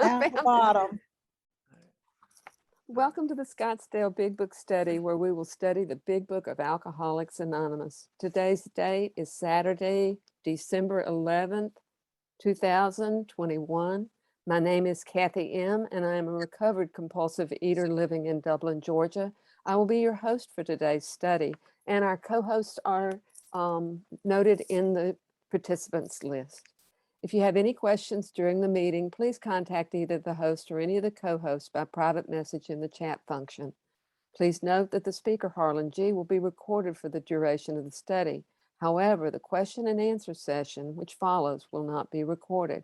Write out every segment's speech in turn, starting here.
Down the bottom. Welcome to the Scottsdale Big Book Study, where we will study the Big Book of Alcoholics Anonymous. Today's date is Saturday, December 11th, 2021. My name is Kathy M., and I am a recovered compulsive eater living in Dublin, Georgia. I will be your host for today's study, and our co-hosts are noted in the participants list. If you have any questions during the meeting, please contact either the host or any of the co-hosts by private message in the chat function. Please note that the speaker, Harlan G., will be recorded for the duration of the study. However, the question and answer session, which follows, will not be recorded.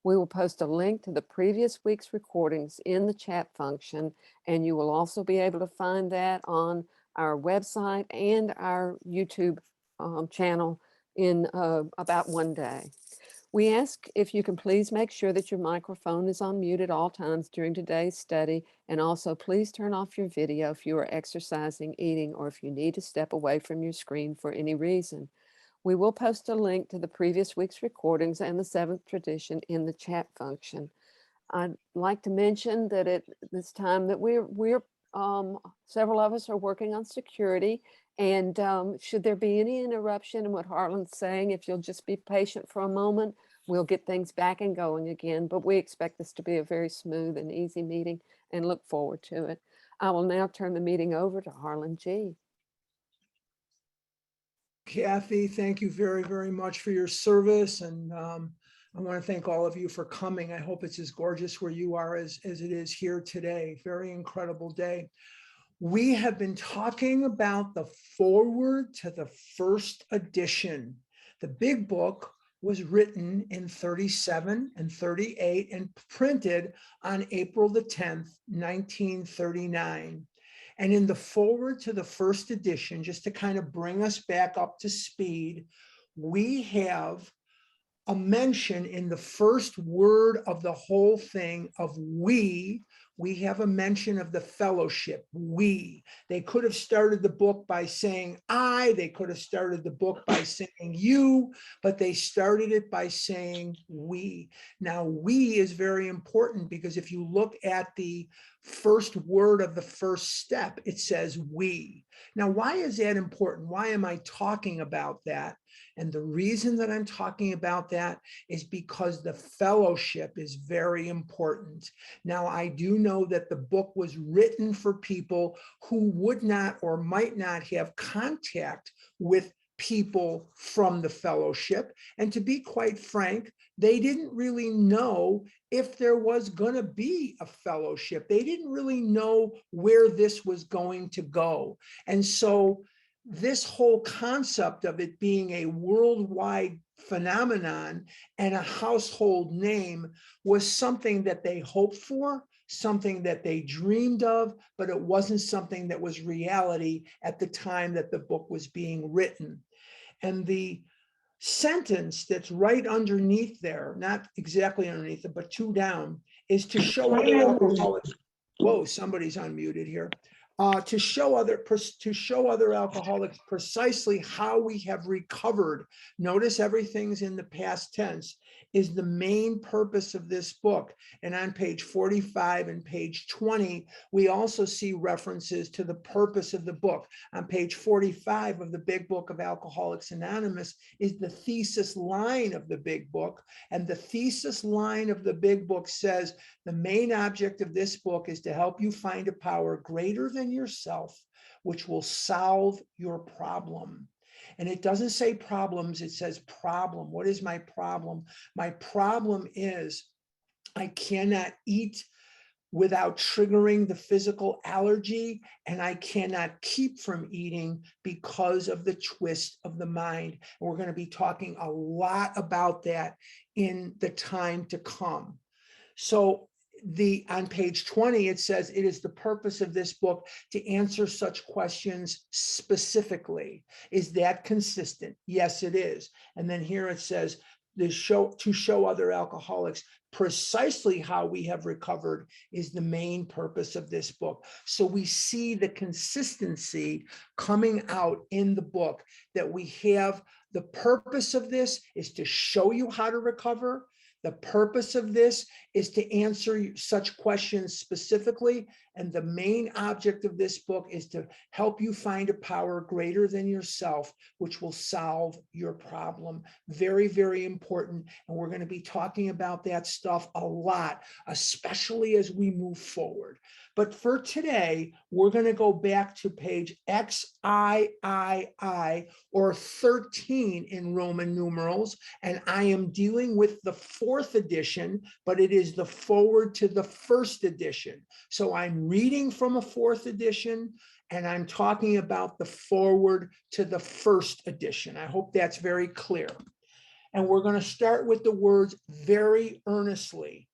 We will post a link to the previous week's recordings in the chat function, and you will also be able to find that on our website and our YouTube channel in about one day. We ask if you can please make sure that your microphone is on mute at all times during today's study, and also please turn off your video if you are exercising, eating, or if you need to step away from your screen for any reason. We will post a link to the previous week's recordings and the seventh tradition in the chat function. I'd like to mention that at this time that we're several of us are working on security, and should there be any interruption in what Harlan's saying, if you'll just be patient for a moment, we'll get things back and going again. But we expect this to be a very smooth and easy meeting and look forward to it. I will now turn the meeting over to Harlan G. Kathy, thank you very, very much for your service. And I want to thank all of you for coming. I hope it's as gorgeous where you are as it is here today. Very incredible day. We have been talking about the foreword to the first edition. The big book was written in 37 and 38 and printed on April the 10th, 1939. And in the foreword to the first edition, just to kind of bring us back up to speed, we have a mention in the first word of the whole thing of we. We have a mention of the fellowship, we. They could have started the book by saying I, they could have started the book by saying you, but they started it by saying we. Now, we is very important because if you look at the first word of the first step, it says we. Now, why is that important? Why am I talking about that? And the reason that I'm talking about that is because the fellowship is very important. Now, I do know that the book was written for people who would not or might not have contact with people from the fellowship. And to be quite frank, they didn't really know if there was going to be a fellowship. They didn't really know where this was going to go. And so this whole concept of it being a worldwide phenomenon and a household name was something that they hoped for, something that they dreamed of, but it wasn't something that was reality at the time that the book was being written. And the sentence that's right underneath there, not exactly underneath it, but two down, is to show other alcoholics. Whoa, somebody's unmuted here. To show other alcoholics precisely how we have recovered. Notice everything's in the past tense, is the main purpose of this book. And on page 45 and page 20, we also see references to the purpose of the book. On page 45 of the Big Book of Alcoholics Anonymous is the thesis line of the big book. And the thesis line of the big book says, the main object of this book is to help you find a power greater than yourself, which will solve your problem. And it doesn't say problems, it says problem. What is my problem? My problem is I cannot eat without triggering the physical allergy, and I cannot keep from eating because of the twist of the mind. And we're going to be talking a lot about that in the time to come. So on page 20, it says, it is the purpose of this book to answer such questions specifically. Is that consistent? Yes, it is. And then here it says, to show other alcoholics precisely how we have recovered is the main purpose of this book. So we see the consistency coming out in the book, that we have the purpose of this is to show you how to recover. The purpose of this is to answer such questions specifically. And the main object of this book is to help you find a power greater than yourself, which will solve your problem. Very, very important. And we're going to be talking about that stuff a lot, especially as we move forward. But for today, we're going to go back to page XIII, or 13 in Roman numerals. And I am dealing with the 4th edition, but it is the forward to the 1st edition. So I'm reading from a 4th edition, and I'm talking about the forward to the 1st edition. I hope that's very clear. And we're going to start with the words very earnestly.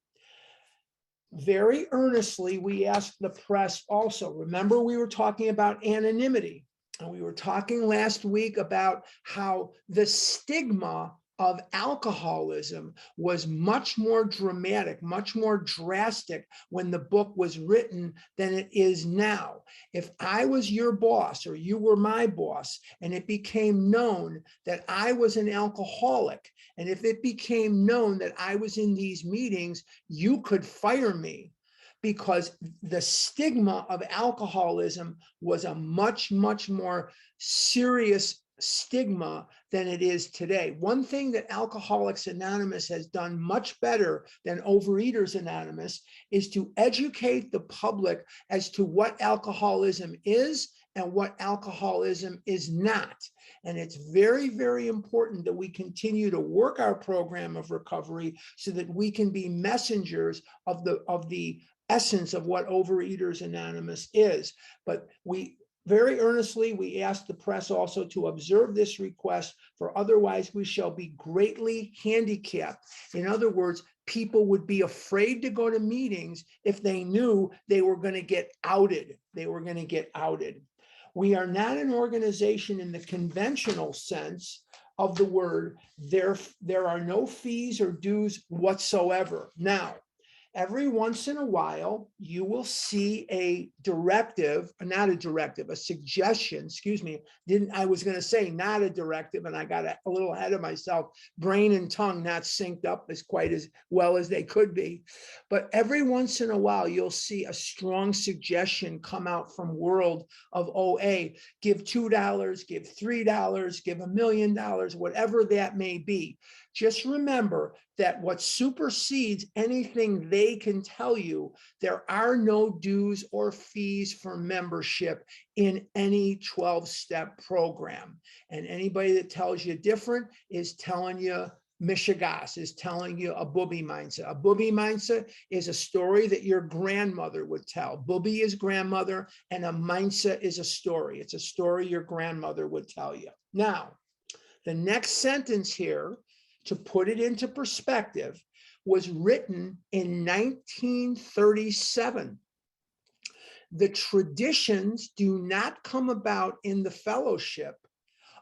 Very earnestly, we ask the press also. Remember, we were talking about anonymity, and we were talking last week about how the stigma of alcoholism was much more dramatic, much more drastic when the book was written than it is now. If I was your boss or you were my boss, and it became known that I was an alcoholic, and if it became known that I was in these meetings, you could fire me, because the stigma of alcoholism was a much, much more serious stigma than it is today. One thing that Alcoholics Anonymous has done much better than Overeaters Anonymous is to educate the public as to what alcoholism is and what alcoholism is not. And it's very, very important that we continue to work our program of recovery so that we can be messengers of the essence of what Overeaters Anonymous is. But very earnestly, we ask the press also to observe this request, for otherwise we shall be greatly handicapped. In other words, people would be afraid to go to meetings if they knew they were going to get outed. They were going to get outed. We are not an organization in the conventional sense of the word. There are no fees or dues whatsoever. Now, every once in a while, you will see a suggestion, excuse me. I was going to say not a directive, and I got a little ahead of myself. Brain and tongue not synced up as quite as well as they could be. But every once in a while, you'll see a strong suggestion come out from world of OA. Give $2, give $3, give $1 million, whatever that may be. Just remember that what supersedes anything they can tell you, there are no dues or fees for membership in any 12-step program. And anybody that tells you different is telling you mishigas, is telling you a booby mindset. A booby mindset is a story that your grandmother would tell. Booby is grandmother, and a mindset is a story. It's a story your grandmother would tell you. Now, the next sentence here, to put it into perspective, was written in 1937. The traditions do not come about in the fellowship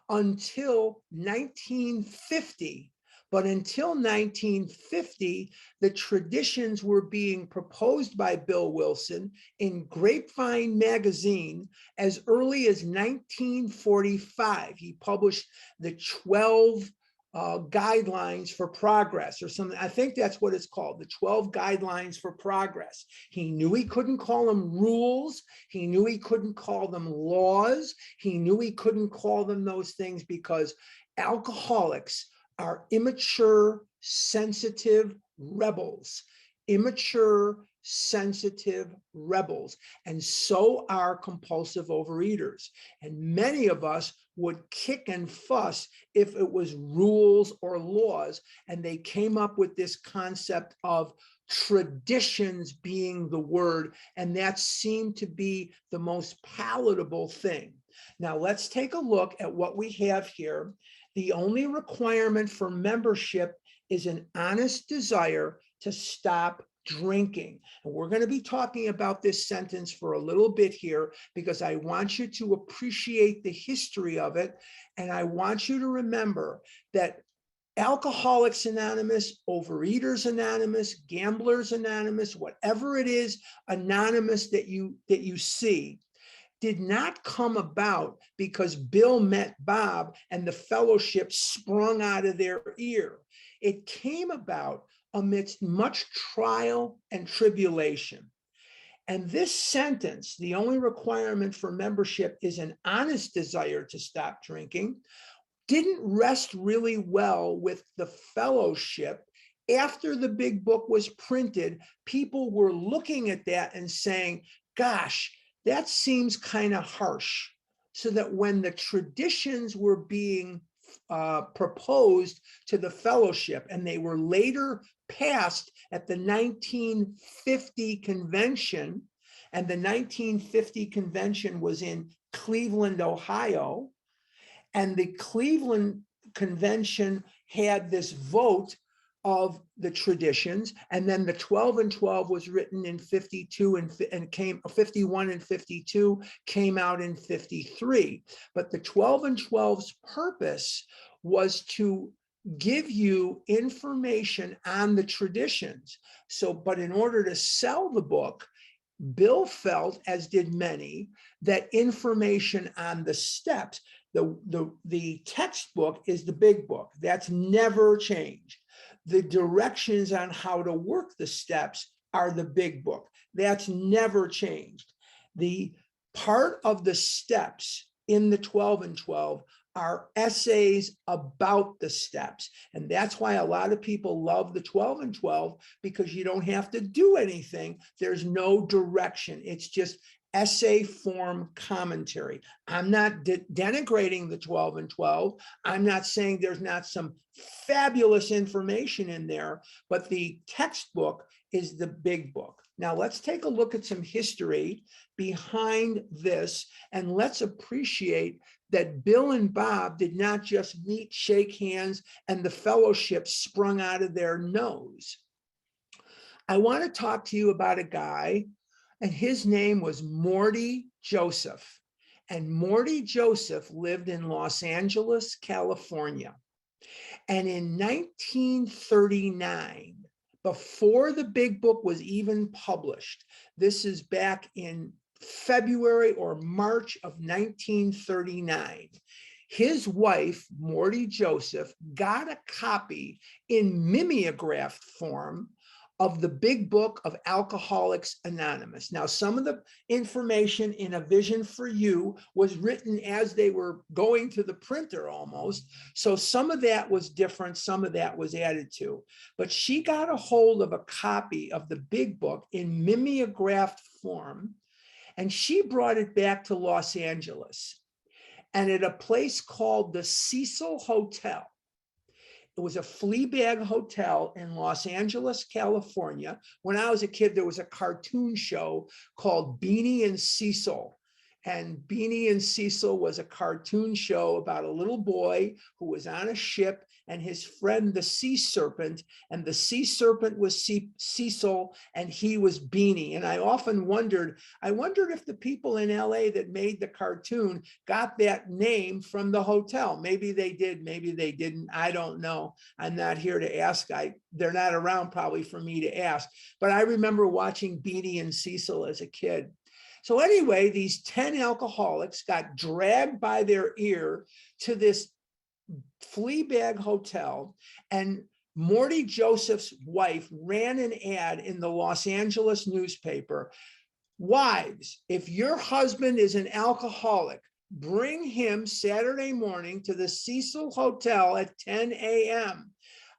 until 1950. But until 1950, the traditions were being proposed by Bill Wilson in Grapevine magazine as early as 1945. He published the 12 guidelines for progress, or something. I think that's what it's called, the 12 guidelines for progress. He knew he couldn't call them rules. He knew he couldn't call them laws. He knew he couldn't call them those things, because alcoholics are immature, sensitive rebels. Immature, sensitive rebels. And so are compulsive overeaters. And many of us would kick and fuss if it was rules or laws. And they came up with this concept of traditions being the word. And that seemed to be the most palatable thing. Now let's take a look at what we have here. The only requirement for membership is an honest desire to stop drinking. And we're going to be talking about this sentence for a little bit here, because I want you to appreciate the history of it. And I want you to remember that Alcoholics Anonymous, Overeaters Anonymous, Gamblers Anonymous, whatever it is anonymous that you see, did not come about because Bill met Bob and the fellowship sprung out of their ear. It came about amidst much trial and tribulation. And this sentence, the only requirement for membership is an honest desire to stop drinking, didn't rest really well with the fellowship. After the big book was printed, people were looking at that and saying, gosh, that seems kind of harsh. So that when the traditions were being proposed to the fellowship, and they were later passed at the 1950 convention, and the 1950 convention was in Cleveland, Ohio, and the Cleveland convention had this vote of the traditions, and then the 12 and 12 was written in 52 and came 51 and 52 came out in 53. But the 12 and 12's purpose was to give you information on the traditions. So, but in order to sell the book, Bill felt, as did many, that information on the steps, the textbook is the big book. That's never changed. The directions on how to work the steps are the big book. That's never changed. The part of the steps in the 12 and 12 are essays about the steps. And that's why a lot of people love the 12 and 12, because you don't have to do anything. There's no direction. It's just essay form commentary. I'm not denigrating the 12 and 12. I'm not saying there's not some fabulous information in there, but the textbook is the big book. Now let's take a look at some history behind this, and let's appreciate that Bill and Bob did not just meet, shake hands, and the fellowship sprung out of their nose. I want to talk to you about a guy, and his name was Morty Joseph. And Morty Joseph lived in Los Angeles, California. And in 1939, before the big book was even published, this is back in February or March of 1939, his wife, Morty Joseph, got a copy in mimeograph form of the big book of Alcoholics Anonymous. Now, some of the information in A Vision for You was written as they were going to the printer almost. So some of that was different, some of that was added to. But she got a hold of a copy of the big book in mimeographed form, and she brought it back to Los Angeles. And at a place called the Cecil Hotel. It was a flea bag hotel in Los Angeles, California. When I was a kid, there was a cartoon show called Beanie and Cecil. And Beanie and Cecil was a cartoon show about a little boy who was on a ship, and his friend, the sea serpent, and the sea serpent was Cecil, and he was Beanie. And I often wondered if the people in LA that made the cartoon got that name from the hotel. Maybe they did, maybe they didn't. I don't know. I'm not here to ask. They're not around probably for me to ask. But I remember watching Beanie and Cecil as a kid. So anyway, these 10 alcoholics got dragged by their ear to this flea bag hotel, and Morty Joseph's wife ran an ad in the Los Angeles newspaper. Wives, if your husband is an alcoholic, bring him Saturday morning to the Cecil Hotel at 10 a.m.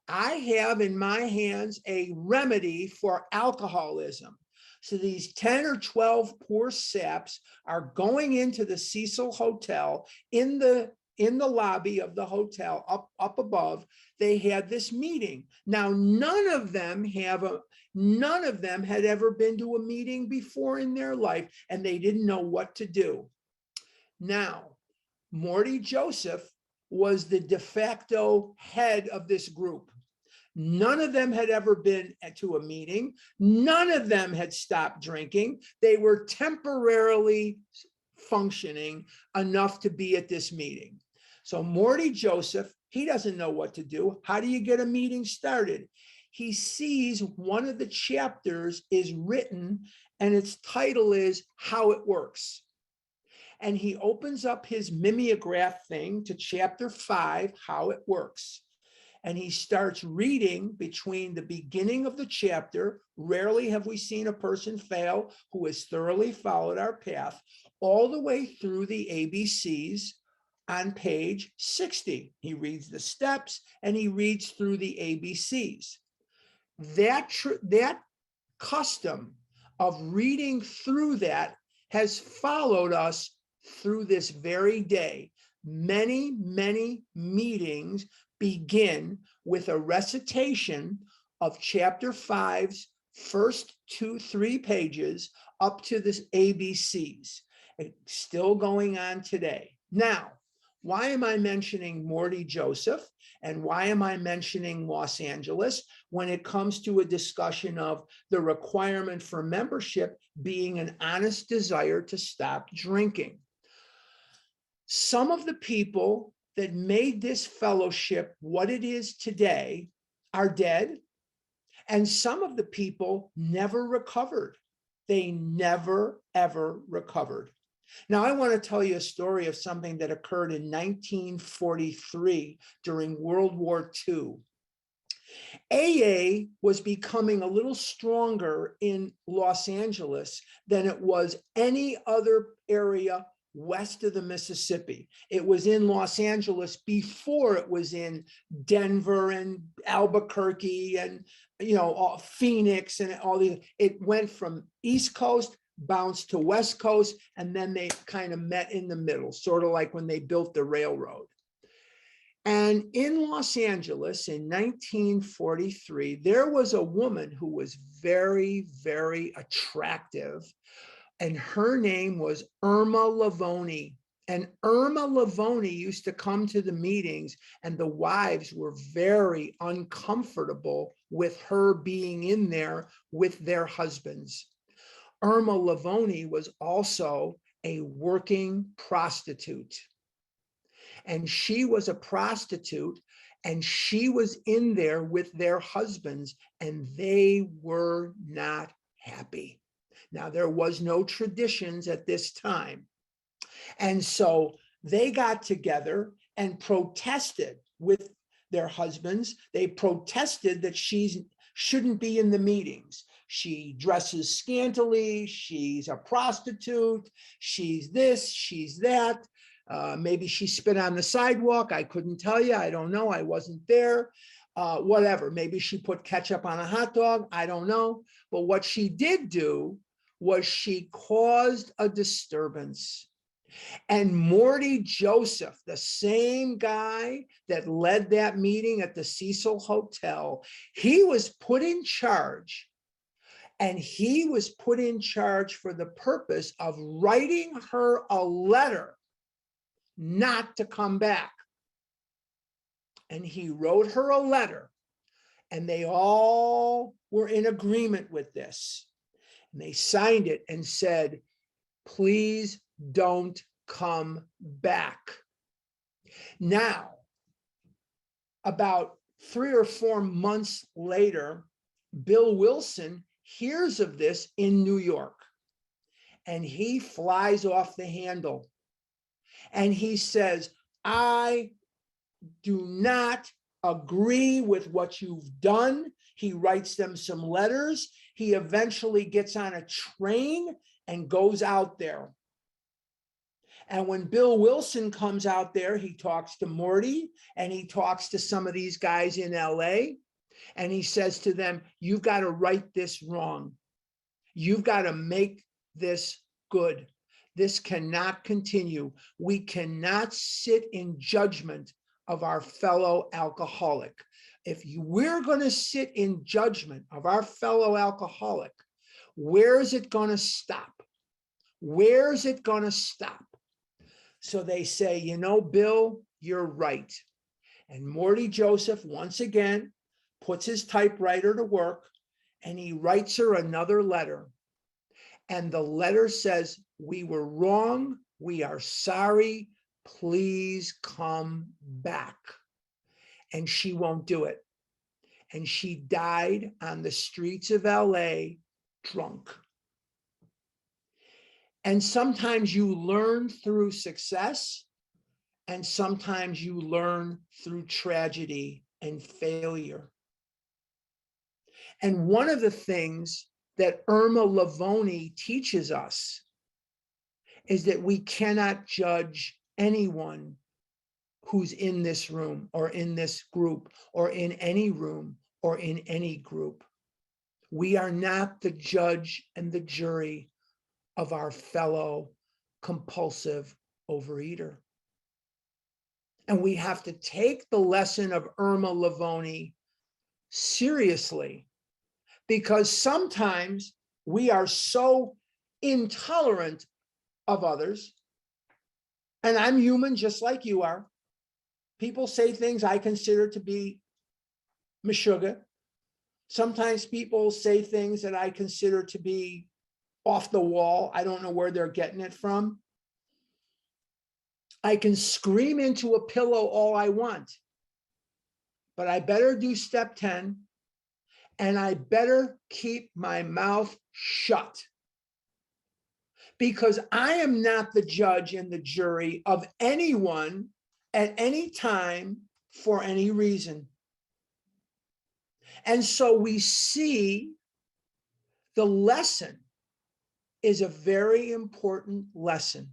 I have in my hands a remedy for alcoholism. So these 10 or 12 poor saps are going into the Cecil Hotel in the lobby of the hotel up above. They had this meeting. Now, none of them had ever been to a meeting before in their life, and they didn't know what to do. Now, Morty Joseph was the de facto head of this group. None of them had ever been to a meeting. None of them had stopped drinking. They were temporarily functioning enough to be at this meeting. So Morty Joseph, he doesn't know what to do. How do you get a meeting started? He sees one of the chapters is written, and its title is How It Works. And he opens up his mimeograph thing to chapter 5, How It Works. and he starts reading between the beginning of the chapter. Rarely have we seen a person fail who has thoroughly followed our path, all the way through the ABCs on page 60. He reads the steps and he reads through the ABCs. That custom of reading through that has followed us through this very day. Many, many meetings begin with a recitation of chapter 5's first 2-3 pages up to the ABCs. It's still going on today. Now, why am I mentioning Morty Joseph and why am I mentioning Los Angeles when it comes to a discussion of the requirement for membership being an honest desire to stop drinking? Some of the people that made this fellowship what it is today are dead, and some of the people never recovered. They never, ever recovered. Now, I want to tell you a story of something that occurred in 1943 during World War II. AA was becoming a little stronger in Los Angeles than it was any other area west of the Mississippi. It was in Los Angeles before it was in Denver and Albuquerque and, Phoenix and all these. It went from East Coast, bounced to West Coast, and then they kind of met in the middle, sort of like when they built the railroad. And in Los Angeles in 1943, there was a woman who was very, very attractive, and her name was Irma Lavoni. And Irma Lavoni used to come to the meetings, and the wives were very uncomfortable with her being in there with their husbands. Irma Lavoni was also a working prostitute. And she was a prostitute, and she was in there with their husbands, and they were not happy. Now, there was no traditions at this time. And so they got together and protested with their husbands. They protested that she shouldn't be in the meetings. She dresses scantily. She's a prostitute. She's this, she's that. Maybe she spit on the sidewalk. I couldn't tell you. I don't know. I wasn't there. Whatever. Maybe she put ketchup on a hot dog. I don't know. But what she did do was she caused a disturbance. And Morty Joseph, the same guy that led that meeting at the Cecil Hotel, he was put in charge. And he was put in charge for the purpose of writing her a letter not to come back. And he wrote her a letter, and they all were in agreement with this. And they signed it and said, please don't come back. Now, about 3 or 4 months later, Bill Wilson hears of this in New York, and he flies off the handle. And he says, I do not agree with what you've done. He writes them some letters. He eventually gets on a train and goes out there. And when Bill Wilson comes out there, he talks to Morty and he talks to some of these guys in LA. And he says to them, you've got to right this wrong. You've got to make this good. This cannot continue. We cannot sit in judgment of our fellow alcoholic. If we're going to sit in judgment of our fellow alcoholic, where is it going to stop? Where is it going to stop? So they say, Bill, you're right. And Morty Joseph, once again, puts his typewriter to work, and he writes her another letter. And the letter says, we were wrong. We are sorry. Please come back. And she won't do it. And she died on the streets of LA drunk. And sometimes you learn through success, and sometimes you learn through tragedy. and failure. And one of the things that Irma Lavoni teaches us is that we cannot judge anyone who's in this room or in this group or in any room or in any group. We are not the judge and the jury of our fellow compulsive overeater. And we have to take the lesson of Irma Lavoni seriously, because sometimes we are so intolerant of others, and I'm human just like you are. People say things I consider to be meshuggah. Sometimes people say things that I consider to be off the wall. I don't know where they're getting it from. I can scream into a pillow all I want, but I better do step 10, and I better keep my mouth shut, because I am not the judge and the jury of anyone at any time for any reason. And so we see the lesson is a very important lesson.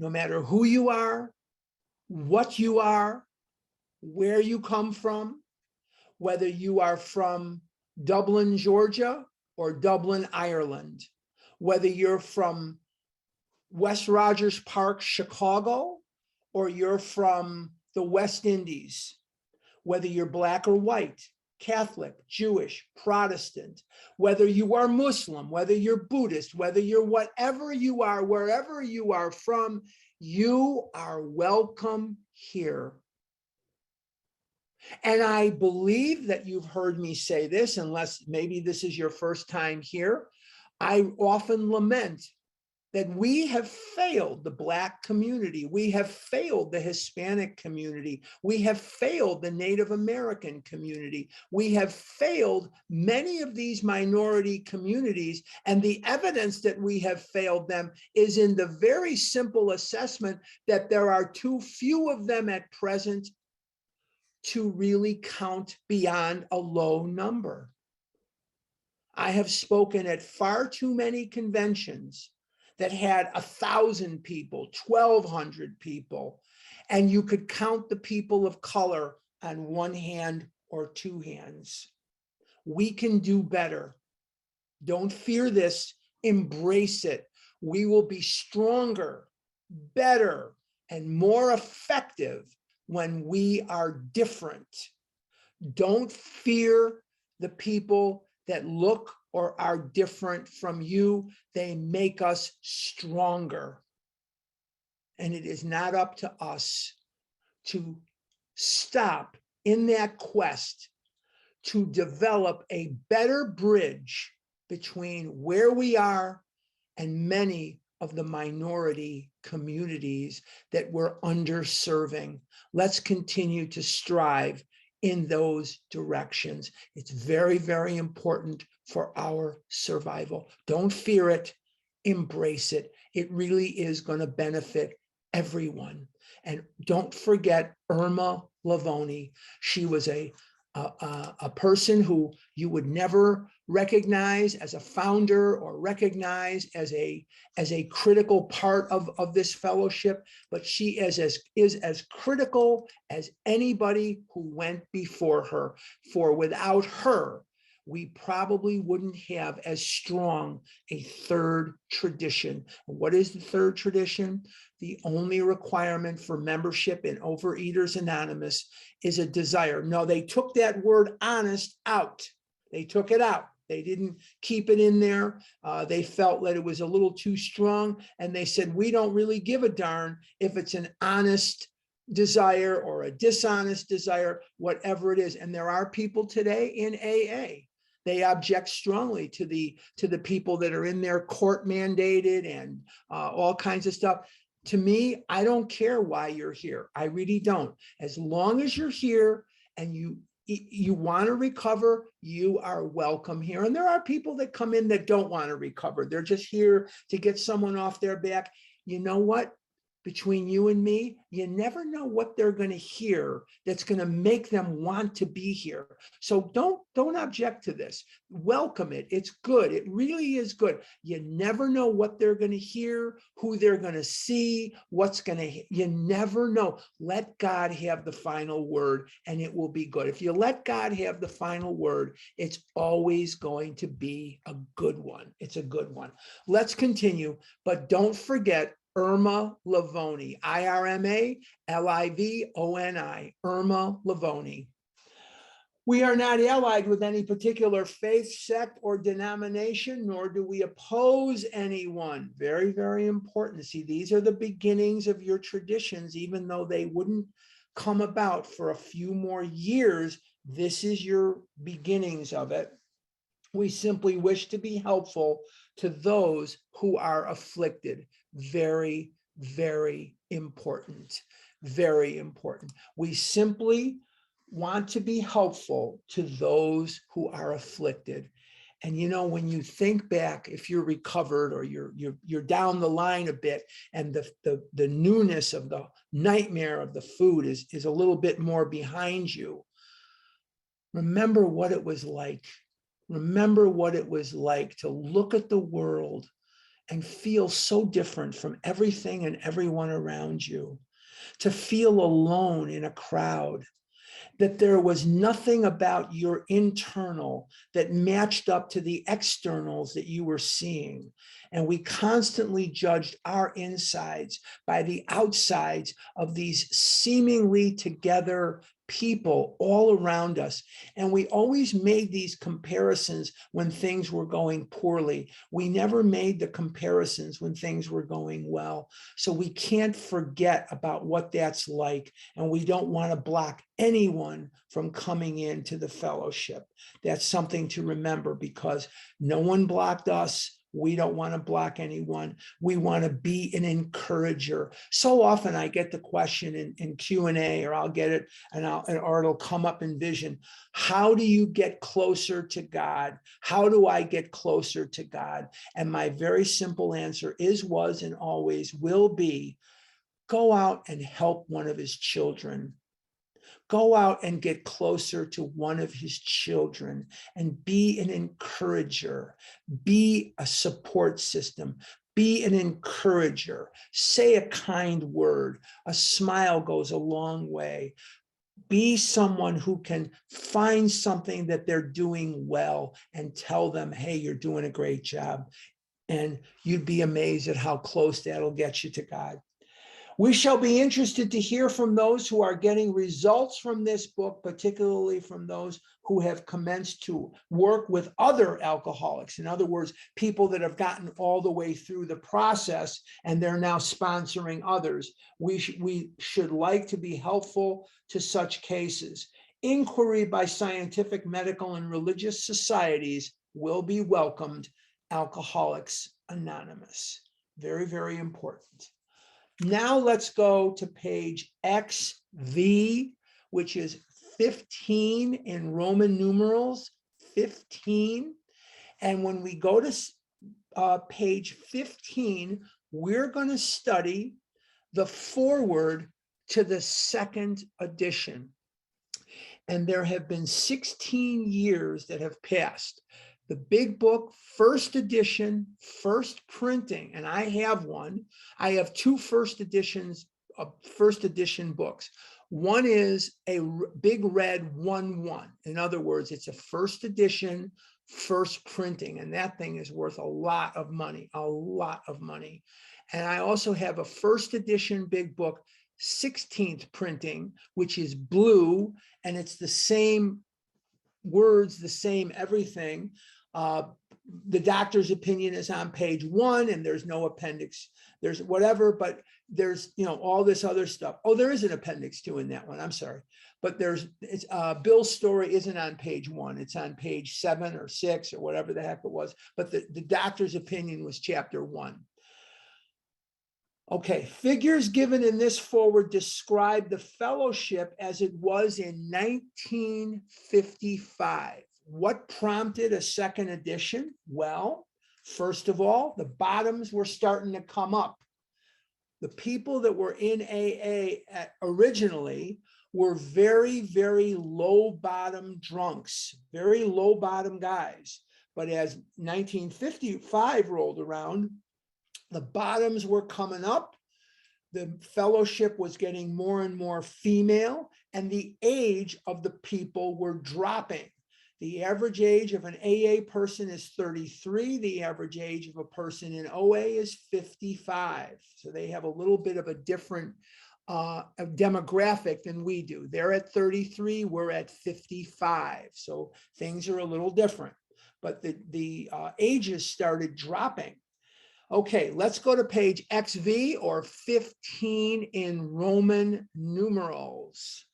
No matter who you are, what you are, where you come from, whether you are from Dublin, Georgia, or Dublin, Ireland, whether you're from West Rogers Park, Chicago, or you're from the West Indies, whether you're black or white, Catholic, Jewish, Protestant, whether you are Muslim, whether you're Buddhist, whether you're whatever you are, wherever you are from, you are welcome here. And I believe that you've heard me say this, unless maybe this is your first time here. I often lament that we have failed the Black community. We have failed the Hispanic community. We have failed the Native American community. We have failed many of these minority communities. And the evidence that we have failed them is in the very simple assessment that there are too few of them at present to really count beyond a low number. I have spoken at far too many conventions that had 1,000 people, 1,200 people, and you could count the people of color on one hand or two hands. We can do better. Don't fear this, embrace it. We will be stronger, better, and more effective when we are different. Don't fear the people that look or are different from you. They make us stronger. And it is not up to us to stop in that quest to develop a better bridge between where we are and many of the minority communities that we're underserving. Let's continue to strive in those directions. It's very, very important for our survival. Don't fear it, embrace it. It really is going to benefit everyone. And don't forget Irma Lavoni. She was a person who you would never recognize as a founder or recognize as a critical part of this fellowship, but she is as critical as anybody who went before her. For without her, we probably wouldn't have as strong a third tradition. What is the third tradition? The only requirement for membership in Overeaters Anonymous is a desire. No, they took that word honest out. They took it out. They didn't keep it in there. They felt that it was a little too strong. And they said, we don't really give a darn if it's an honest desire or a dishonest desire, whatever it is. And there are people today in AA. They object strongly to the people that are in there court mandated and all kinds of stuff. To me, I don't care why you're here. I really don't. As long as you're here and you want to recover, you are welcome here. And there are people that come in that don't want to recover. They're just here to get someone off their back. You know what? between you and me, you never know what they're going to hear that's going to make them want to be here. So don't object to this. Welcome it. It's good. It really is good. You never know what they're going to hear, who they're going to see, you never know. Let God have the final word and it will be good. If you let God have the final word, it's always going to be a good one. It's a good one. Let's continue, but don't forget Irma Livoni, IRMA LIVONI, Irma Livoni. We are not allied with any particular faith, sect, or denomination, nor do we oppose anyone. Very, very important. See, these are the beginnings of your traditions, even though they wouldn't come about for a few more years. This is your beginnings of it. We simply wish to be helpful to those who are afflicted. Very, very important. Very important. We simply want to be helpful to those who are afflicted. And you know, when you think back, if you're recovered or you're down the line a bit, and the newness of the nightmare of the food is a little bit more behind you, remember what it was like. Remember what it was like to look at the world and feel so different from everything and everyone around you, to feel alone in a crowd, that there was nothing about your internal that matched up to the externals that you were seeing. And we constantly judged our insides by the outsides of these seemingly together people all around us. And we always made these comparisons when things were going poorly. We never made the comparisons when things were going well. So we can't forget about what that's like. And we don't want to block anyone from coming into the fellowship. That's something to remember, because no one blocked us. We don't want to block anyone. We want to be an encourager. So often I get the question in Q&A, or I'll get it or it'll come up in vision. How do you get closer to God? How do I get closer to God? And my very simple answer is, was, and always will be, go out and help one of his children. Go out and get closer to one of his children and be an encourager, be a support system, be an encourager, say a kind word. A smile goes a long way. Be someone who can find something that they're doing well and tell them, hey, you're doing a great job. And you'd be amazed at how close that'll get you to God. We shall be interested to hear from those who are getting results from this book, particularly from those who have commenced to work with other alcoholics. In other words, people that have gotten all the way through the process and they're now sponsoring others. We should like to be helpful to such cases. Inquiry by scientific, medical, and religious societies will be welcomed. Alcoholics Anonymous. Very, very important. Now let's go to page XV, which is 15 in Roman numerals, 15. And when we go to page 15, we're going to study the foreword to the second edition. And there have been 16 years that have passed. The big book, first edition, first printing, and I have one. I have two first edition books. One is a big red 1-1. In other words, it's a first edition, first printing, and that thing is worth a lot of money, a lot of money. And I also have a first edition big book, 16th printing, which is blue, and it's the same words, the same everything. The doctor's opinion is on page 1, and there's no appendix. There's whatever, but there's, all this other stuff. Oh, there is an appendix 2 in that one. I'm sorry. But Bill's story isn't on page 1. It's on page 7 or 6 or whatever the heck it was. But the doctor's opinion was chapter 1. Okay, figures given in this foreword describe the fellowship as it was in 1955. What prompted a second edition? Well, first of all, the bottoms were starting to come up. The people that were in AA originally were very, very low bottom drunks, very low bottom guys. But as 1955 rolled around, the bottoms were coming up. The fellowship was getting more and more female, and the age of the people were dropping. The average age of an AA person is 33. The average age of a person in OA is 55. So they have a little bit of a different demographic than we do. They're at 33, we're at 55. So things are a little different, but the ages started dropping. Okay, let's go to page XV or 15 in Roman numerals.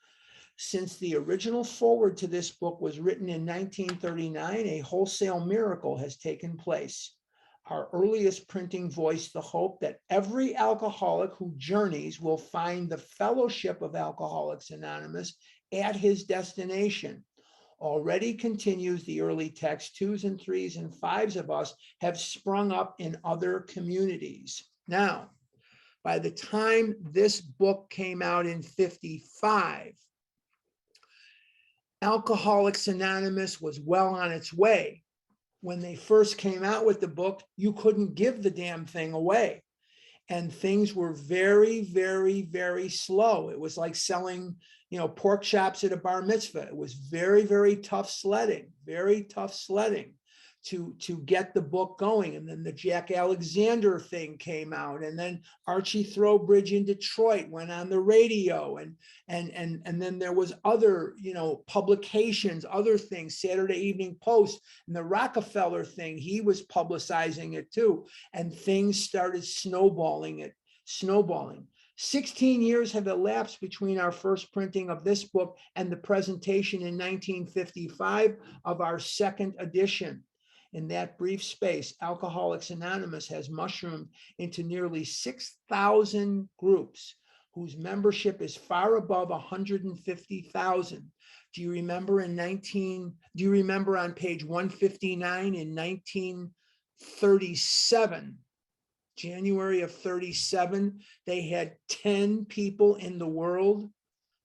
Since the original foreword to this book was written in 1939, a wholesale miracle has taken place. Our earliest printing voiced the hope that every alcoholic who journeys will find the fellowship of Alcoholics Anonymous at his destination. Already, continues the early text, 2s and 3s and 5s of us have sprung up in other communities. Now, by the time this book came out in 55, Alcoholics Anonymous was well on its way. When they first came out with the book, you couldn't give the damn thing away. And things were very, very, very slow. It was like selling, pork chops at a bar mitzvah. It was very, very tough sledding to get the book going. And then the Jack Alexander thing came out, and then Archie Throwbridge in Detroit went on the radio, and then there was other, publications, other things, Saturday Evening Post and the Rockefeller thing, he was publicizing it too. And things started snowballing. 16 years have elapsed between our first printing of this book and the presentation in 1955 of our second edition. In that brief space, Alcoholics Anonymous has mushroomed into nearly 6,000 groups whose membership is far above 150,000. Do you remember on page 159 in 1937, January of 37, they had 10 people in the world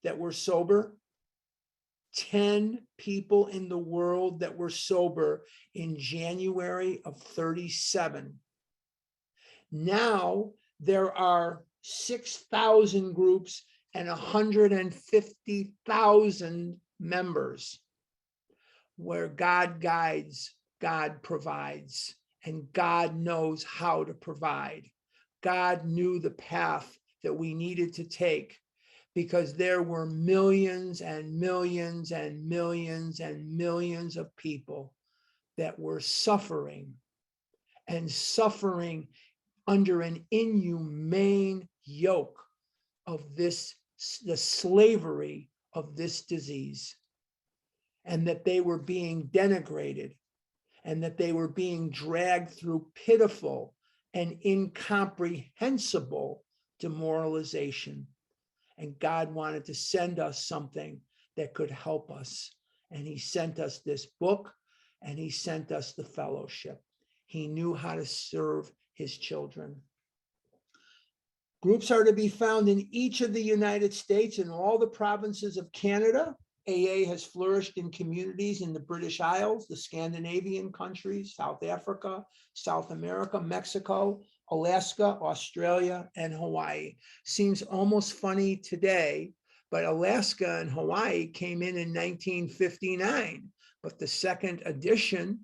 that were sober? 10 people in the world that were sober in January of 37. Now there are 6,000 groups and 150,000 members, where God guides, God provides, and God knows how to provide. God knew the path that we needed to take, because there were millions and millions and millions and millions of people that were suffering under an inhumane yoke of the slavery of this disease, and that they were being denigrated, and that they were being dragged through pitiful and incomprehensible demoralization. And God wanted to send us something that could help us. And he sent us this book, and he sent us the fellowship. He knew how to serve his children. Groups are to be found in each of the United States and all the provinces of Canada. AA has flourished in communities in the British Isles, the Scandinavian countries, South Africa, South America, Mexico, Alaska, Australia, and Hawaii. Seems almost funny today, but Alaska and Hawaii came in 1959, but the second edition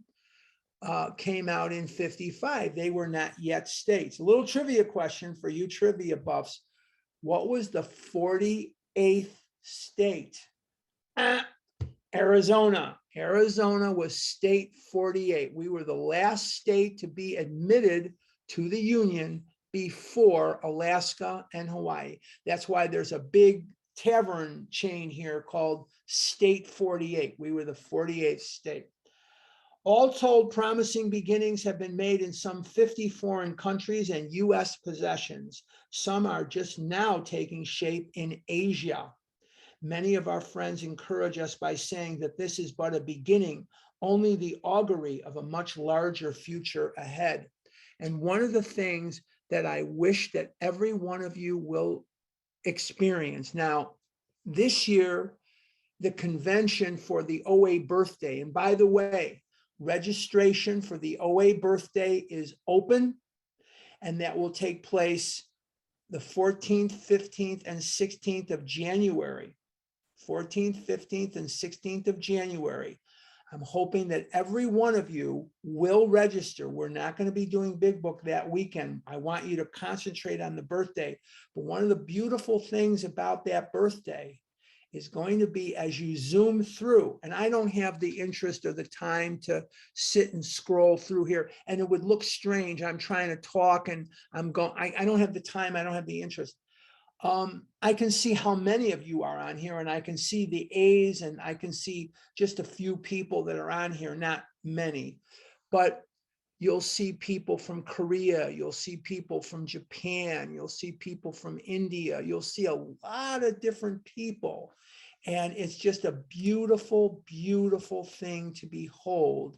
came out in 55. They were not yet states. A little trivia question for you trivia buffs. What was the 48th state? Arizona. Arizona was state 48. We were the last state to be admitted to the Union before Alaska and Hawaii. That's why there's a big tavern chain here called State 48. We were the 48th state. All told, promising beginnings have been made in some 50 foreign countries and US possessions. Some are just now taking shape in Asia. Many of our friends encourage us by saying that this is but a beginning, only the augury of a much larger future ahead. And one of the things that I wish that every one of you will experience. Now, this year, the convention for the OA birthday, and by the way, registration for the OA birthday is open, and that will take place the 14th, 15th, and 16th of January. 14th, 15th, and 16th of January. I'm hoping that every one of you will register. We're not going to be doing Big Book that weekend. I want you to concentrate on the birthday. But one of the beautiful things about that birthday is going to be as you zoom through, and I don't have the interest or the time to sit and scroll through here, and it would look strange. I'm trying to talk and I'm going, I don't have the time, I don't have the interest. I can see how many of you are on here, and I can see the A's, and I can see just a few people that are on here, not many, but you'll see people from Korea, you'll see people from Japan, you'll see people from India, you'll see a lot of different people. And it's just a beautiful, beautiful thing to behold,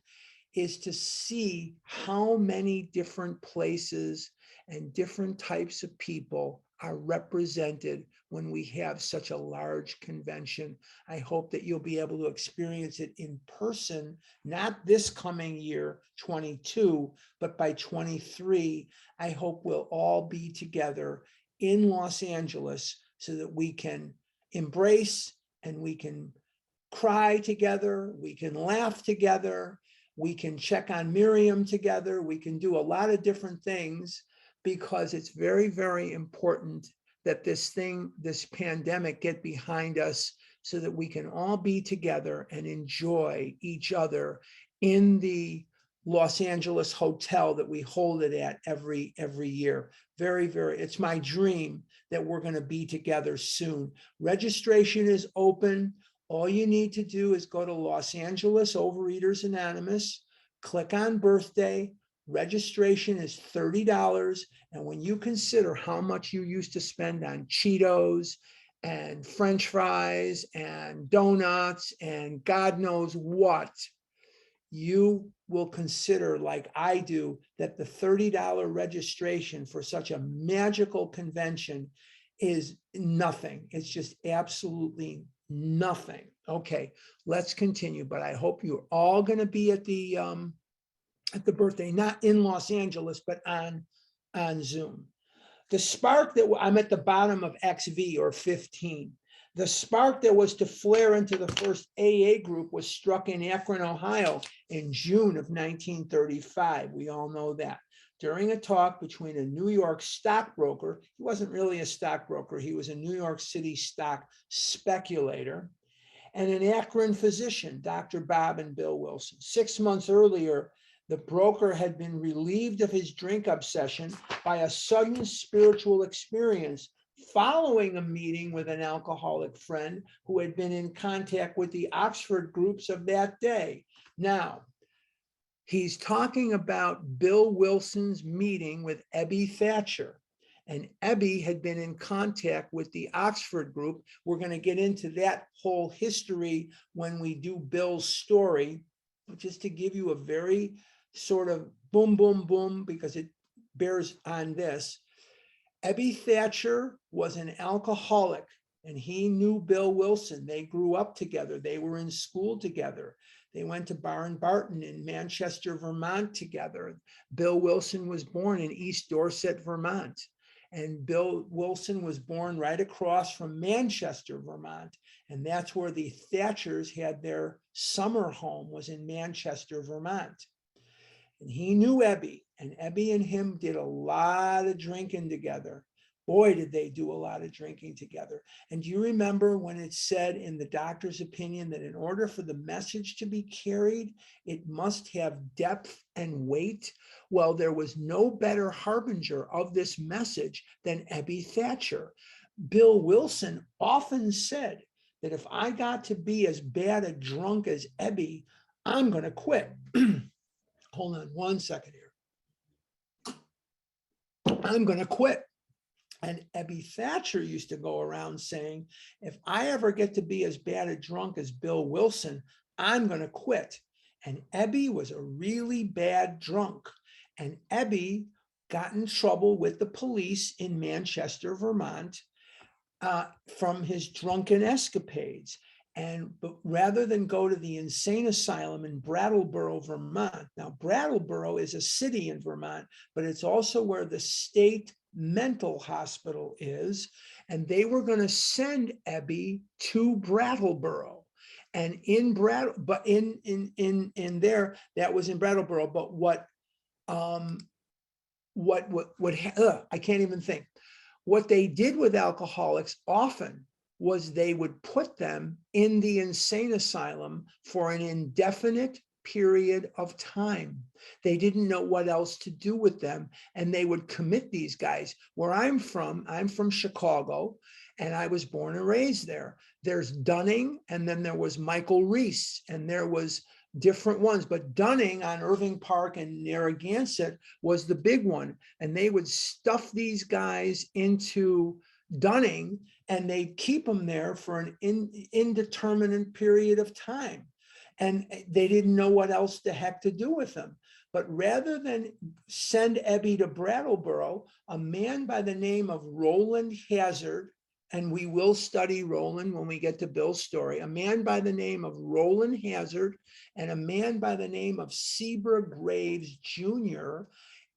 is to see how many different places and different types of people are represented when we have such a large convention. I hope that you'll be able to experience it in person, not this coming year, 22, but by 23, I hope we'll all be together in Los Angeles so that we can embrace and we can cry together, we can laugh together, we can check on Miriam together, we can do a lot of different things, because it's very, very important that this pandemic get behind us so that we can all be together and enjoy each other in the Los Angeles hotel that we hold it at every year. Very, very, it's my dream that we're going to be together soon. Registration is open. All you need to do is go to Los Angeles Overeaters Anonymous, click on birthday. Registration is $30. And when you consider how much you used to spend on Cheetos and French fries and donuts and God knows what, you will consider, like I do, that the $30 registration for such a magical convention is nothing. It's just absolutely nothing. Okay, let's continue. But I hope you're all going to be at the birthday, not in Los Angeles, but on Zoom. The spark that I'm at the bottom of XV or 15. The spark that was to flare into the first AA group was struck in Akron, Ohio in June of 1935. We all know that. During a talk between a New York stockbroker, he wasn't really a stockbroker, he was a New York City stock speculator, and an Akron physician, Dr. Bob and Bill Wilson. 6 months earlier, the broker had been relieved of his drink obsession by a sudden spiritual experience following a meeting with an alcoholic friend who had been in contact with the Oxford groups of that day. Now, he's talking about Bill Wilson's meeting with Ebby Thatcher. And Ebby had been in contact with the Oxford group. We're going to get into that whole history when we do Bill's story, just to give you a very sort of boom, boom, boom, because it bears on this. Ebby Thatcher was an alcoholic, and he knew Bill Wilson. They grew up together. They were in school together. They went to Barn Barton in Manchester, Vermont together. Bill Wilson was born in East Dorset, Vermont. And Bill Wilson was born right across from Manchester, Vermont. And that's where the Thatchers had their summer home, was in Manchester, Vermont. And he knew Ebby, and Ebby and him did a lot of drinking together. Boy, did they do a lot of drinking together. And do you remember when it said in the doctor's opinion that in order for the message to be carried, it must have depth and weight? Well, there was no better harbinger of this message than Ebby Thatcher. Bill Wilson often said that if I got to be as bad a drunk as Ebby, I'm going to quit. Hold on one second here. I'm going to quit. And Ebby Thatcher used to go around saying, if I ever get to be as bad a drunk as Bill Wilson, I'm going to quit. And Ebby was a really bad drunk. And Ebby got in trouble with the police in Manchester, Vermont, from his drunken escapades. But rather than go to the insane asylum in Brattleboro, Vermont, now Brattleboro is a city in Vermont, but it's also where the state mental hospital is. And they were going to send Ebby to Brattleboro. And in there, that was in Brattleboro. But I can't even think. What they did with alcoholics often was they would put them in the insane asylum for an indefinite period of time. They didn't know what else to do with them, and they would commit these guys. Where I'm from Chicago, and I was born and raised there. There's Dunning, and then there was Michael Reese, and there was different ones, but Dunning on Irving Park and Narragansett was the big one. And they would stuff these guys into Dunning, and they'd keep them there for an indeterminate period of time. And they didn't know what else the heck to do with them. But rather than send Ebby to Brattleboro, a man by the name of Roland Hazard, and we will study Roland when we get to Bill's story, a man by the name of Roland Hazard and a man by the name of Sebra Graves Jr.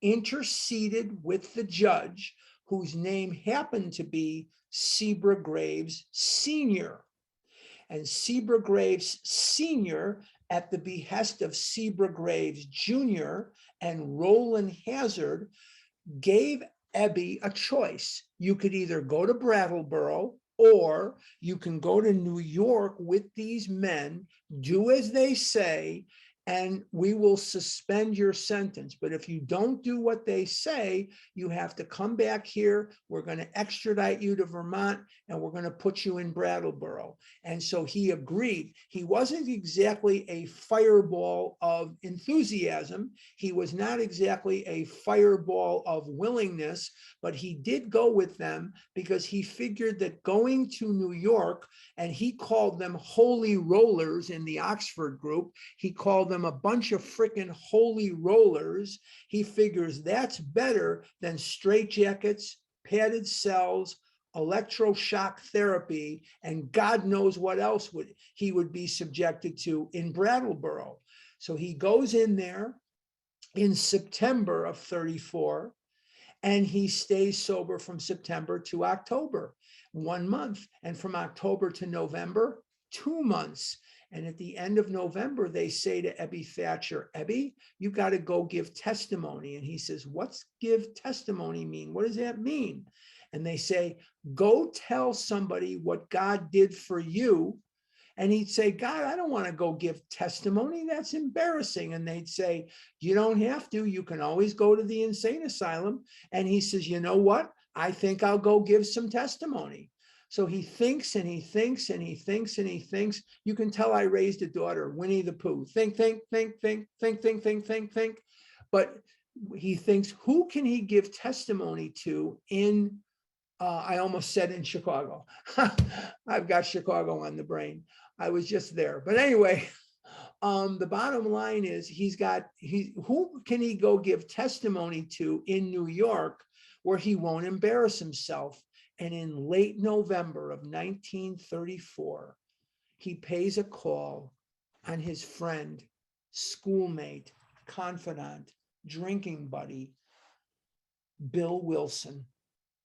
interceded with the judge, whose name happened to be Sebra Graves Sr. And Sebra Graves Sr., at the behest of Sebra Graves Jr. and Roland Hazard, gave Ebby a choice. You could either go to Brattleboro, or you can go to New York with these men, do as they say, and we will suspend your sentence. But if you don't do what they say, you have to come back here. We're going to extradite you to Vermont, and we're going to put you in Brattleboro. And so he agreed. He wasn't exactly a fireball of enthusiasm. He was not exactly a fireball of willingness, but he did go with them because he figured that going to New York, and he called them holy rollers in the Oxford group, he called them a bunch of freaking holy rollers. He figures that's better than straitjackets, padded cells, electroshock therapy, and God knows what else he would be subjected to in Brattleboro. So he goes in there in September of 34, and he stays sober from September to October, 1 month, and from October to November, 2 months. And at the end of November, they say to Ebby Thatcher, Ebby, you got to go give testimony. And he says, what's give testimony mean? What does that mean? And they say, go tell somebody what God did for you. And he'd say, God, I don't want to go give testimony. That's embarrassing. And they'd say, you don't have to. You can always go to the insane asylum. And he says, you know what? I think I'll go give some testimony. So he thinks and he thinks and he thinks and he thinks. You can tell I raised a daughter, Winnie the Pooh. Think. But he thinks, who can he give testimony to in, I almost said in Chicago. I've got Chicago on the brain. I was just there. But anyway, the bottom line is who can he go give testimony to in New York where he won't embarrass himself? And in late November of 1934, he pays a call on his friend, schoolmate, confidant, drinking buddy, Bill Wilson.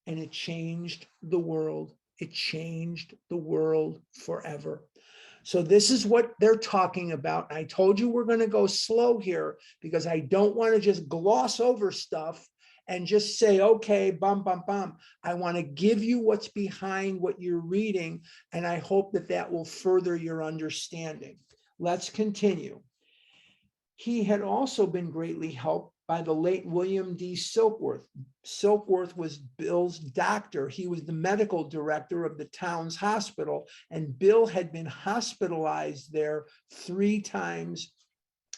And it changed the world. It changed the world forever. So this is what they're talking about. I told you we're going to go slow here because I don't want to just gloss over stuff and just say, okay, bum, bum, bum. I want to give you what's behind what you're reading, and I hope that that will further your understanding. Let's continue. He had also been greatly helped by the late William D. Silkworth. Silkworth was Bill's doctor. He was the medical director of the town's hospital, and Bill had been hospitalized there 3 times,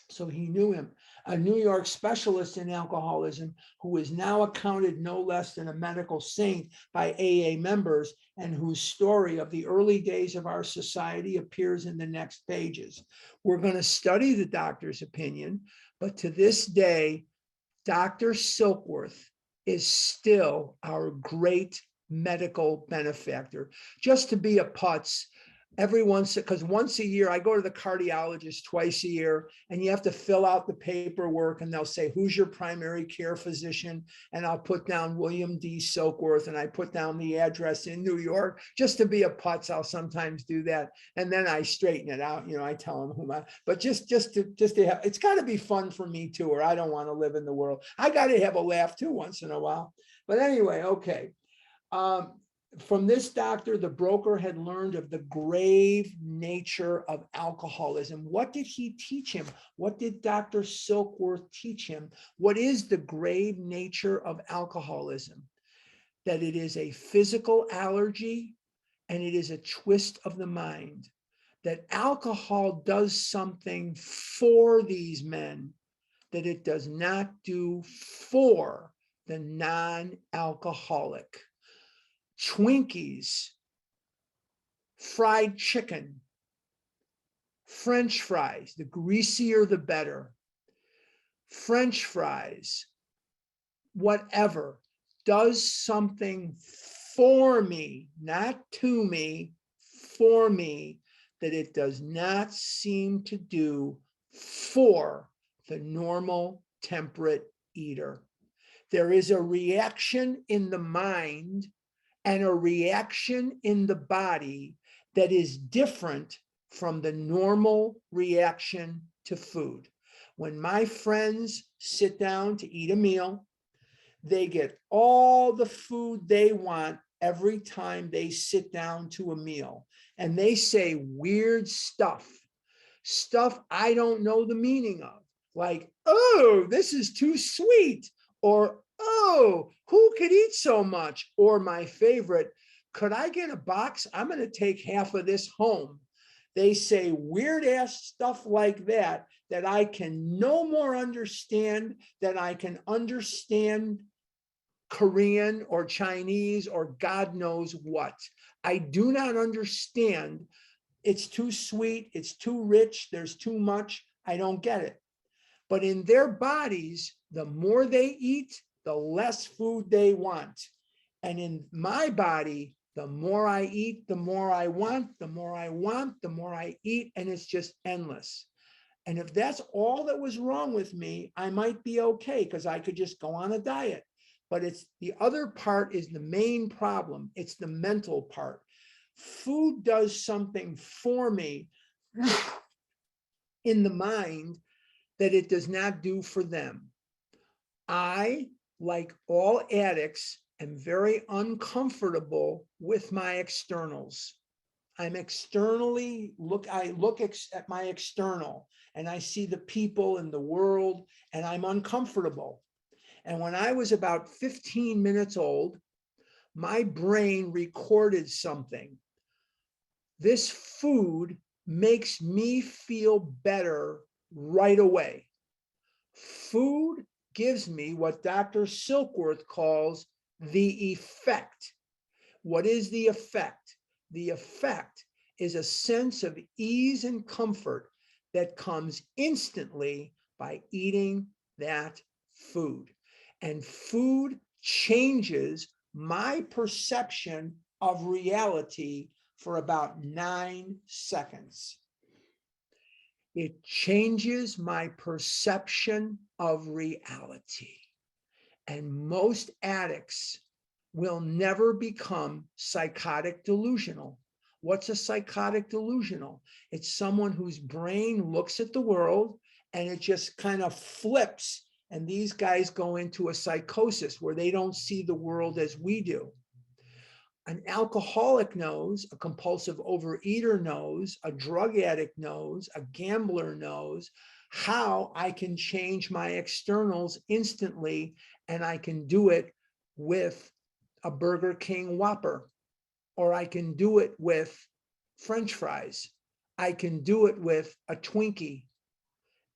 so he knew him. A New York specialist in alcoholism who is now accounted no less than a medical saint by AA members, and whose story of the early days of our society appears in the next pages. We're going to study the doctor's opinion, but to this day, Dr. Silkworth is still our great medical benefactor. Just to be a putz, because once a year, I go to the cardiologist twice a year, and you have to fill out the paperwork, and they'll say, who's your primary care physician? And I'll put down William D Silkworth, and I put down the address in New York. Just to be a putz, I'll sometimes do that. And then I straighten it out. I tell them but just to have, it's got to be fun for me too, or I don't want to live in the world. I got to have a laugh too once in a while. But anyway, okay. From this doctor, the broker had learned of the grave nature of alcoholism. What did he teach him? What did Dr. Silkworth teach him? What is the grave nature of alcoholism? That it is a physical allergy and it is a twist of the mind. That alcohol does something for these men that it does not do for the non-alcoholic. Twinkies, fried chicken, French fries, the greasier the better. French fries, whatever, does something for me, not to me, for me, that it does not seem to do for the normal temperate eater. There is a reaction in the mind and a reaction in the body that is different from the normal reaction to food. When my friends sit down to eat a meal, they get all the food they want every time they sit down to a meal. And they say weird stuff I don't know the meaning of. Like, oh, this is too sweet. Or, oh, who could eat so much? Or my favorite, could I get a box? I'm going to take half of this home. They say weird ass stuff like that I can no more understand than I can understand Korean or Chinese or God knows what. I do not understand. It's too sweet. It's too rich. There's too much. I don't get it. But in their bodies, the more they eat, the less food they want. And in my body, the more I eat, the more I want, the more I want, the more I eat, and it's just endless. And if that's all that was wrong with me, I might be okay because I could just go on a diet. But it's the other part is the main problem. It's the mental part. Food does something for me in the mind that it does not do for them. I, like all addicts, am very uncomfortable with my externals. I'm externally, I look at my external and I see the people in the world and I'm uncomfortable. And when I was about 15 minutes old, my brain recorded something. This food makes me feel better right away. Food gives me what Dr. Silkworth calls the effect. What is the effect? The effect is a sense of ease and comfort that comes instantly by eating that food. And food changes my perception of reality for about 9 seconds. It changes my perception of reality. And most addicts will never become psychotic delusional. What's a psychotic delusional? It's someone whose brain looks at the world and it just kind of flips. And these guys go into a psychosis where they don't see the world as we do. An alcoholic knows, a compulsive overeater knows, a drug addict knows, a gambler knows how I can change my externals instantly, and I can do it with a Burger King Whopper, or I can do it with French fries. I can do it with a Twinkie,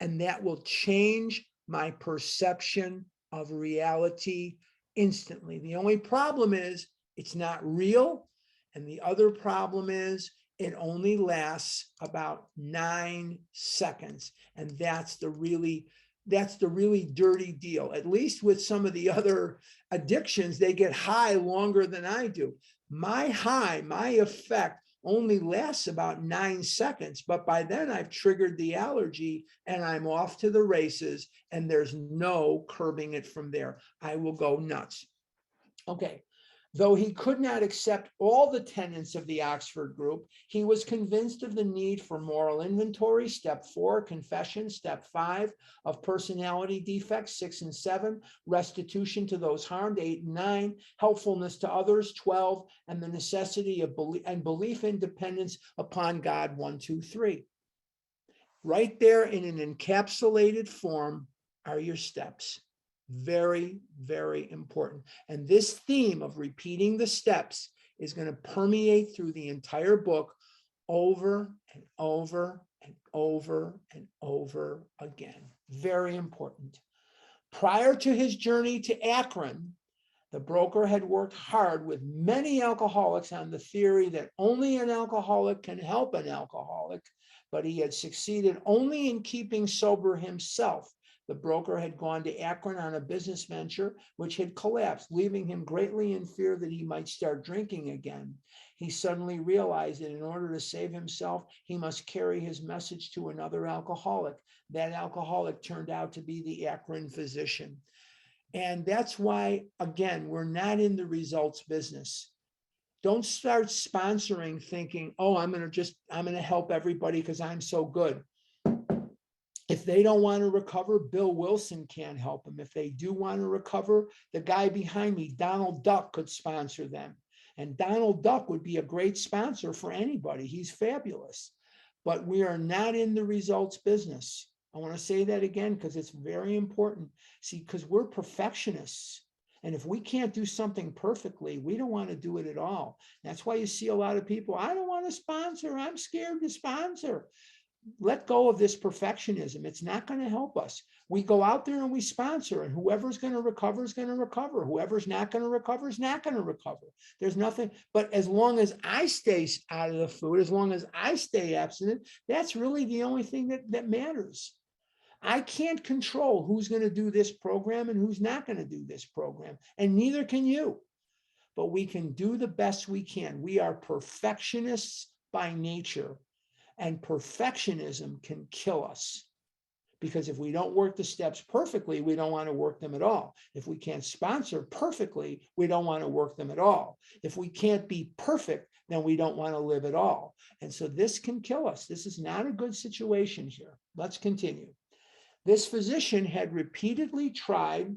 and that will change my perception of reality instantly. The only problem is it's not real. And the other problem is it only lasts about 9 seconds. And that's the really that's the really dirty deal. At least with some of the other addictions, they get high longer than I do. My high, my effect only lasts about 9 seconds, but by then I've triggered the allergy and I'm off to the races, and there's no curbing it from there. I will go nuts. Okay. Though he could not accept all the tenets of the Oxford group, he was convinced of the need for moral inventory, step 4, confession, step 5, of personality defects, 6 and 7, restitution to those harmed, 8 and 9, helpfulness to others, 12, and the necessity of belief in dependence upon God, 1, 2, 3. Right there in an encapsulated form are your steps. Very, very important. And this theme of repeating the steps is going to permeate through the entire book over and over and over and over again. Very important. Prior to his journey to Akron, the broker had worked hard with many alcoholics on the theory that only an alcoholic can help an alcoholic, but he had succeeded only in keeping sober himself. The broker had gone to Akron on a business venture which had collapsed, leaving him greatly in fear that he might start drinking again. He suddenly realized that in order to save himself, he must carry his message to another alcoholic. That alcoholic turned out to be the Akron physician. And that's why, again, we're not in the results business. Don't start sponsoring thinking, oh, I'm going to help everybody because I'm so good. If they don't want to recover, Bill Wilson can't help them. If they do want to recover, the guy behind me, Donald Duck, could sponsor them. And Donald Duck would be a great sponsor for anybody. He's fabulous. But we are not in the results business. I want to say that again because it's very important. See, because we're perfectionists. And if we can't do something perfectly, we don't want to do it at all. That's why you see a lot of people, I don't want to sponsor. I'm scared to sponsor. Let go of this perfectionism. It's not going to help us. We go out there and we sponsor, and whoever's going to recover is going to recover. Whoever's not going to recover is not going to recover. There's nothing, but as long as I stay out of the food, as long as I stay abstinent, that's really the only thing that matters. I can't control who's going to do this program and who's not going to do this program, and neither can you. But we can do the best we can. We are perfectionists by nature. And perfectionism can kill us, because if we don't work the steps perfectly, we don't want to work them at all. If we can't sponsor perfectly, we don't want to work them at all. If we can't be perfect, then we don't want to live at all. And so this can kill us. This is not a good situation here. Let's continue. This physician had repeatedly tried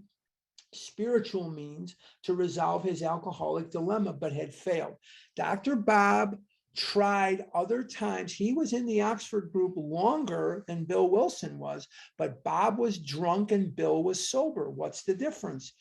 spiritual means to resolve his alcoholic dilemma, but had failed. Dr. Bob tried other times. He was in the Oxford group longer than Bill Wilson was, but Bob was drunk and Bill was sober. What's the difference?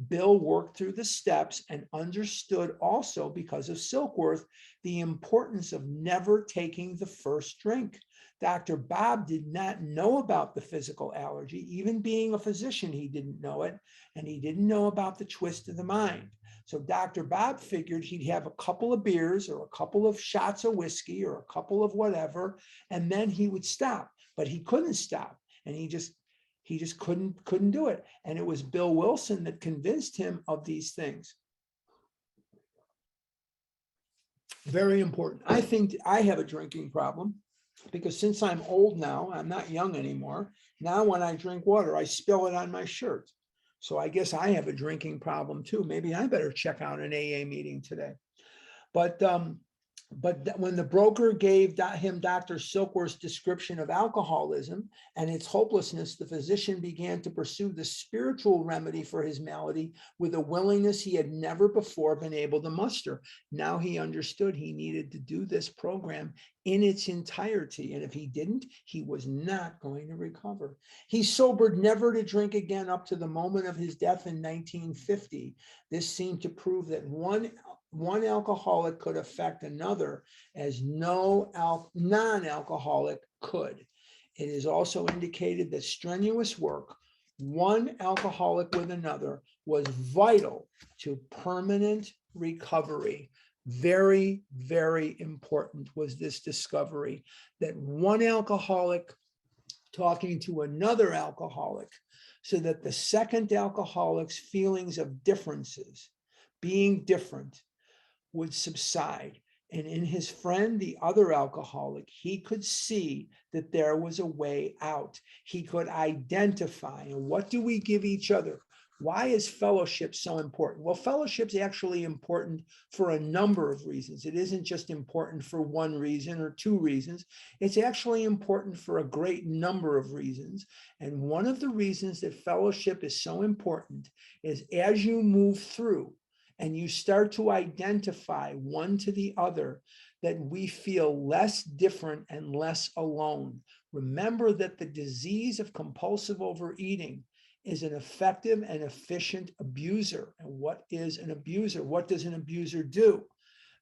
Bill worked through the steps and understood also, because of Silkworth, the importance of never taking the first drink. Dr. Bob did not know about the physical allergy. Even being a physician, he didn't know it, and he didn't know about the twist of the mind. So Dr. Bob figured he'd have a couple of beers or a couple of shots of whiskey or a couple of whatever, and then he would stop. But he couldn't stop, and he just couldn't do it. And it was Bill Wilson that convinced him of these things. Very important. I think I have a drinking problem, because since I'm old now, I'm not young anymore. Now when I drink water, I spill it on my shirt. So I guess I have a drinking problem too. Maybe I better check out an AA meeting today. But when the broker gave him Dr. Silkworth's description of alcoholism and its hopelessness, the physician began to pursue the spiritual remedy for his malady with a willingness he had never before been able to muster. Now he understood he needed to do this program in its entirety, and if he didn't, he was not going to recover. He sobered never to drink again up to the moment of his death in 1950. This seemed to prove that one alcoholic could affect another as no non-alcoholic could. It is also indicated that strenuous work, one alcoholic with another, was vital to permanent recovery. Very, very important was this discovery that one alcoholic talking to another alcoholic so that the second alcoholic's feelings of differences, being different, would subside. And in his friend, the other alcoholic, he could see that there was a way out. He could identify. And what do we give each other? Why is fellowship so important? Well, fellowship's actually important for a number of reasons. It isn't just important for one reason or two reasons. It's actually important for a great number of reasons. And one of the reasons that fellowship is so important is as you move through and you start to identify one to the other, that we feel less different and less alone. Remember that the disease of compulsive overeating is an effective and efficient abuser. And what is an abuser? What does an abuser do?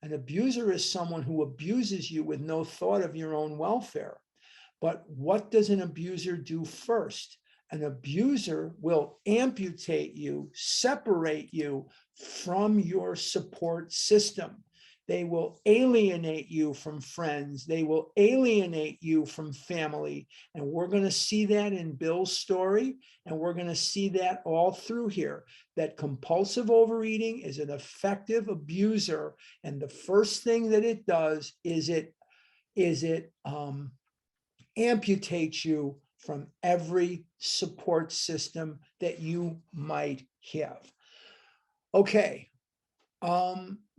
An abuser is someone who abuses you with no thought of your own welfare. But what does an abuser do first? An abuser will amputate you, separate you from your support system. They will alienate you from friends. They will alienate you from family. And we're going to see that in Bill's story. And we're going to see that all through here, that compulsive overeating is an effective abuser. And the first thing that it does is it amputates you from every support system that you might have. Okay.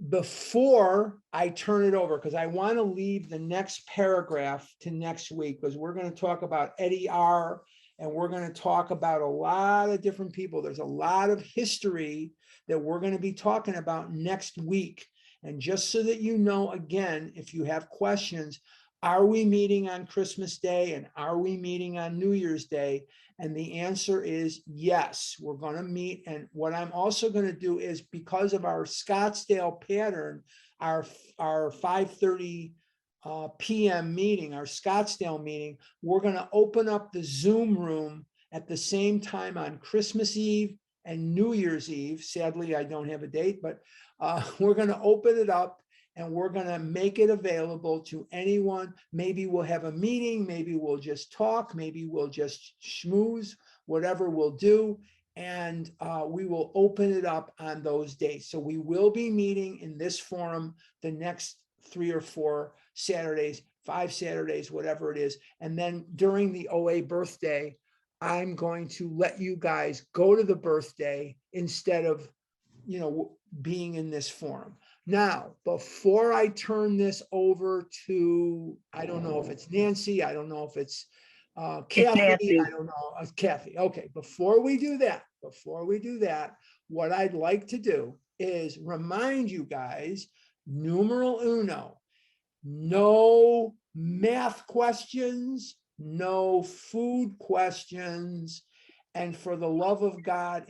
Before I turn it over, because I want to leave the next paragraph to next week, because we're going to talk about Eddie R. and we're going to talk about a lot of different people. There's a lot of history that we're going to be talking about next week. And just so that you know, again, if you have questions, are we meeting on Christmas Day and are we meeting on New Year's Day? And the answer is yes, we're going to meet. And what I'm also going to do is, because of our Scottsdale pattern, our 5:30 p.m. meeting, our Scottsdale meeting, we're going to open up the Zoom room at the same time on Christmas Eve and New Year's Eve. Sadly, I don't have a date, but we're going to open it up. And we're going to make it available to anyone. Maybe we'll have a meeting. Maybe we'll just talk. Maybe we'll just schmooze, whatever we'll do. And we will open it up on those days. So we will be meeting in this forum the next 3 or 4 Saturdays, 5 Saturdays, whatever it is. And then during the OA birthday, I'm going to let you guys go to the birthday instead of, being in this forum. Now, before I turn this over to, I don't know if it's Nancy, I don't know if it's Kathy, Nancy. I don't know, Kathy. Okay, before we do that, what I'd like to do is remind you guys, numeral uno, no math questions, no food questions, and for the love of God,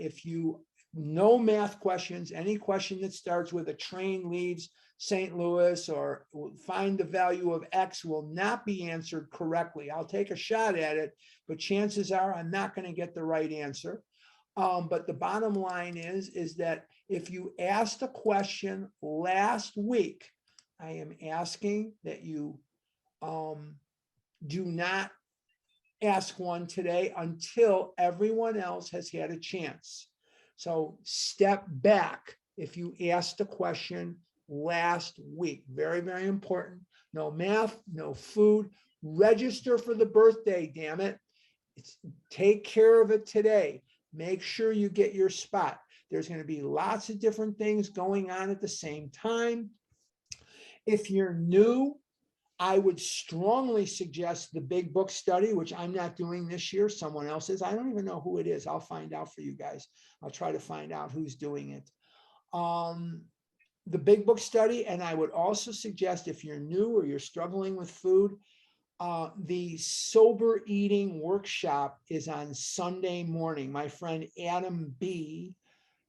no math questions, any question that starts with a train leaves St. Louis or find the value of X will not be answered correctly. I'll take a shot at it, but chances are I'm not going to get the right answer. But the bottom line is that if you asked a question last week, I am asking that you do not ask one today until everyone else has had a chance. So step back if you asked a question last week. Very, very important. No math, no food. Register for the birthday, damn it. Take care of it today. Make sure you get your spot. There's going to be lots of different things going on at the same time. If you're new, I would strongly suggest the big book study, which I'm not doing this year. Someone else is. I don't even know who it is. I'll find out for you guys. I'll try to find out who's doing it. The big book study. And I would also suggest, if you're new or you're struggling with food, the sober eating workshop is on Sunday morning. My friend Adam B.,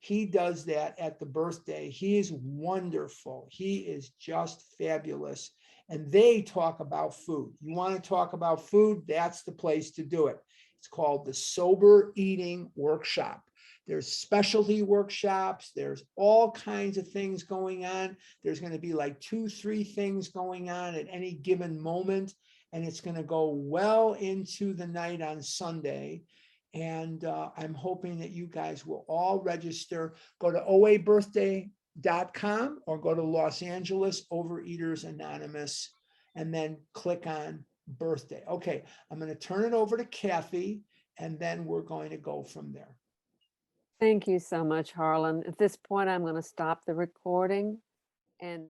he does that at the birthday. He is wonderful. He is just fabulous. And they talk about food. You want to talk about food? That's the place to do it. It's called the Sober Eating Workshop. There's specialty workshops. There's all kinds of things going on. There's going to be like 2-3 things going on at any given moment. and it's going to go well into the night on Sunday. And I'm hoping that you guys will all register. Go to oabirthday.com or go to Los Angeles Overeaters Anonymous and then click on birthday. Okay, I'm going to turn it over to Kathy, and then we're going to go from there. Thank you so much, Harlan. At this point, I'm going to stop the recording and